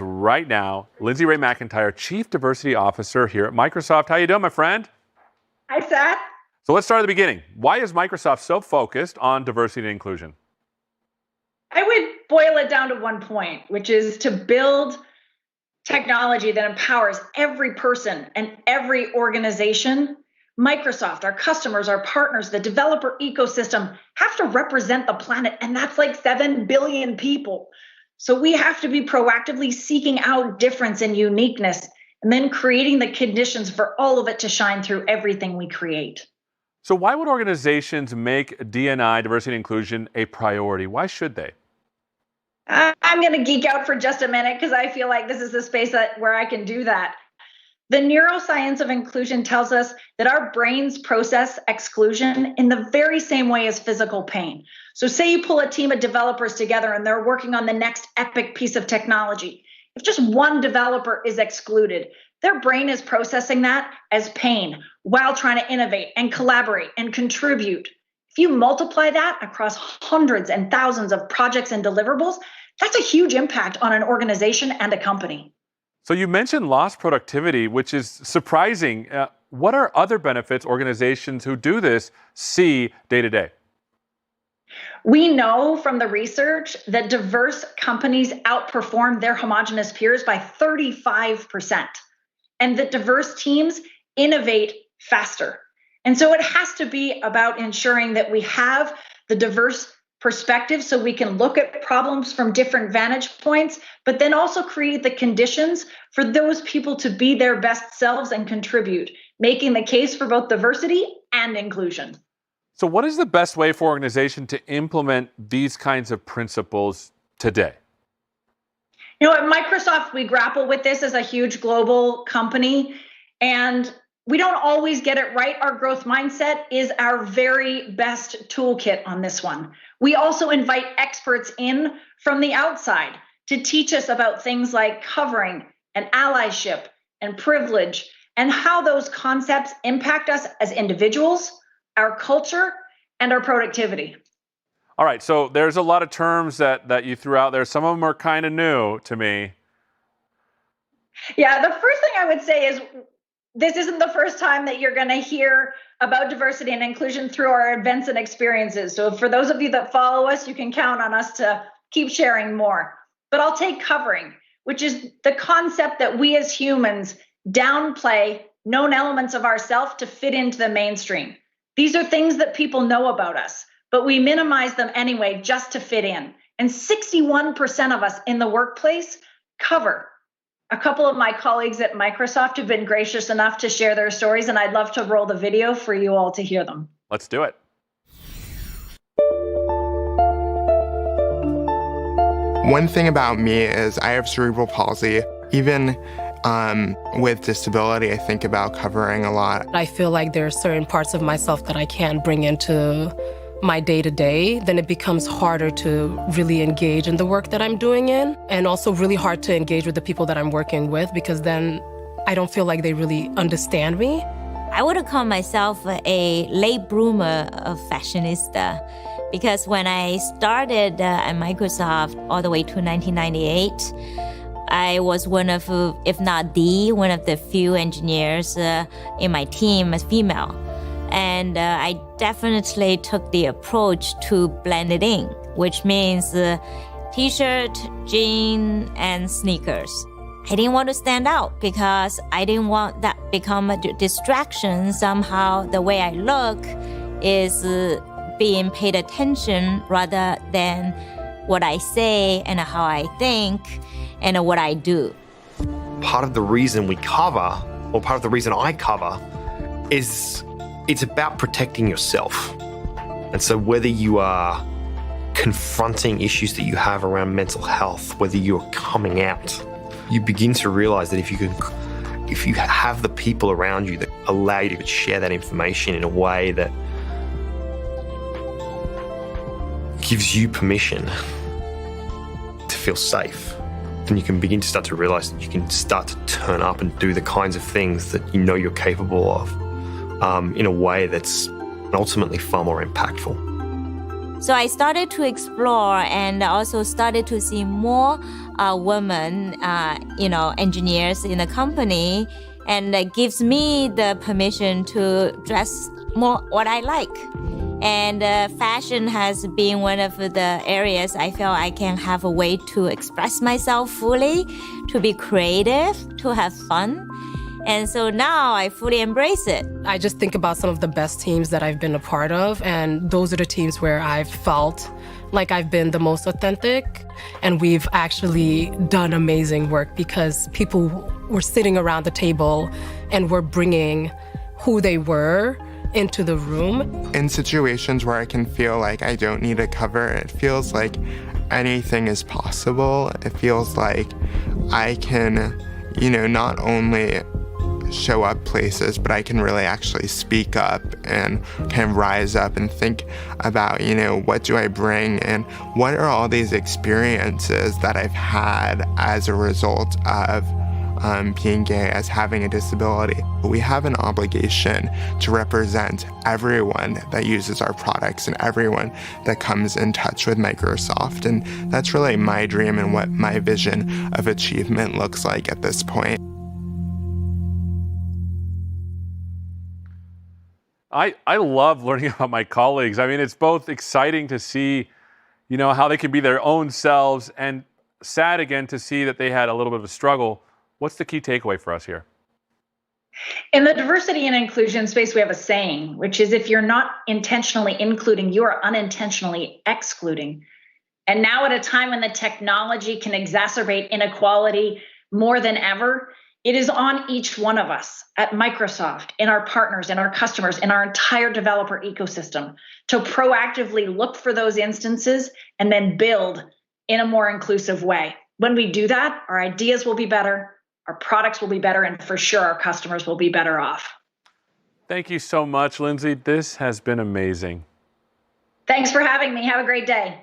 Right now, Lindsay Ray McIntyre, Chief Diversity Officer here at Microsoft. How you doing, my friend? Hi, Seth. So let's start at the beginning. Why is Microsoft so focused on diversity and inclusion? I would boil it down to one point, which is to build technology that empowers every person and every organization. Microsoft, our customers, our partners, the developer ecosystem have to represent the planet, and that's like 7 billion people. So we have to be proactively seeking out difference and uniqueness, and then creating the conditions for all of it to shine through everything we create. So why would organizations make D&I, diversity and inclusion, a priority? Why should they? I'm going to geek out for just a minute because I feel like this is the space where I can do that. The neuroscience of inclusion tells us that our brains process exclusion in the very same way as physical pain. So say you pull a team of developers together and they're working on the next epic piece of technology. If just one developer is excluded, their brain is processing that as pain while trying to innovate and collaborate and contribute. If you multiply that across hundreds and thousands of projects and deliverables, that's a huge impact on an organization and a company. So you mentioned lost productivity, which is surprising. What are other benefits organizations who do this see day to day? We know from the research that diverse companies outperform their homogenous peers by 35%, and that diverse teams innovate faster. And so it has to be about ensuring that we have the diverse perspective so we can look at problems from different vantage points, but then also create the conditions for those people to be their best selves and contribute, making the case for both diversity and inclusion. So what is the best way for organization to implement these kinds of principles today? You know, at Microsoft, we grapple with this as a huge global company, and we don't always get it right. Our growth mindset is our very best toolkit on this one. We also invite experts in from the outside to teach us about things like covering and allyship and privilege and how those concepts impact us as individuals, our culture, and our productivity. All right, so there's a lot of terms that you threw out there. Some of them are kind of new to me. Yeah, the first thing I would say is this isn't the first time that you're going to hear about diversity and inclusion through our events and experiences. So for those of you that follow us, you can count on us to keep sharing more. But I'll take covering, which is the concept that we as humans downplay known elements of ourselves to fit into the mainstream. These are things that people know about us, but we minimize them anyway just to fit in. And 61% of us in the workplace cover. A couple of my colleagues at Microsoft have been gracious enough to share their stories, and I'd love to roll the video for you all to hear them. Let's do it. One thing about me is I have cerebral palsy. Even with disability, I think about covering a lot. I feel like there are certain parts of myself that I can't bring into my day-to-day, then it becomes harder to really engage in the work that I'm doing in, and also really hard to engage with the people that I'm working with because then I don't feel like they really understand me. I would call myself a late bloomer of fashionista because when I started at Microsoft all the way to 1998, I was one of, if not one of the few engineers in my team as female. And I definitely took the approach to blend it in, which means t-shirt, jean, and sneakers. I didn't want to stand out because I didn't want that become a distraction. Somehow the way I look is being paid attention rather than what I say and how I think and what I do. Part of the reason we cover, or part of the reason I cover, is it's about protecting yourself. And so whether you are confronting issues that you have around mental health, whether you're coming out, you begin to realize that if you have the people around you that allow you to share that information in a way that gives you permission to feel safe, then you can begin to start to realize that you can start to turn up and do the kinds of things that you know you're capable of in a way that's ultimately far more impactful. So I started to explore and also started to see more women, engineers in the company, and that gives me the permission to dress more what I like. And fashion has been one of the areas I feel I can have a way to express myself fully, to be creative, to have fun. And so now I fully embrace it. I just think about some of the best teams that I've been a part of, and those are the teams where I've felt like I've been the most authentic, and we've actually done amazing work because people were sitting around the table and were bringing who they were into the room. In situations where I can feel like I don't need a cover, it feels like anything is possible. It feels like I can, not only show up places, but I can really actually speak up and kind of rise up and think about, what do I bring and what are all these experiences that I've had as a result of being gay, as having a disability. We have an obligation to represent everyone that uses our products and everyone that comes in touch with Microsoft. And that's really my dream and what my vision of achievement looks like at this point. I love learning about my colleagues. I mean, it's both exciting to see, how they can be their own selves, and sad again to see that they had a little bit of a struggle. What's the key takeaway for us here? In the diversity and inclusion space, we have a saying, which is if you're not intentionally including, you are unintentionally excluding. And now at a time when the technology can exacerbate inequality more than ever, it is on each one of us at Microsoft, in our partners, in our customers, in our entire developer ecosystem to proactively look for those instances and then build in a more inclusive way. When we do that, our ideas will be better, our products will be better, and for sure our customers will be better off. Thank you so much, Lindsay. This has been amazing. Thanks for having me. Have a great day.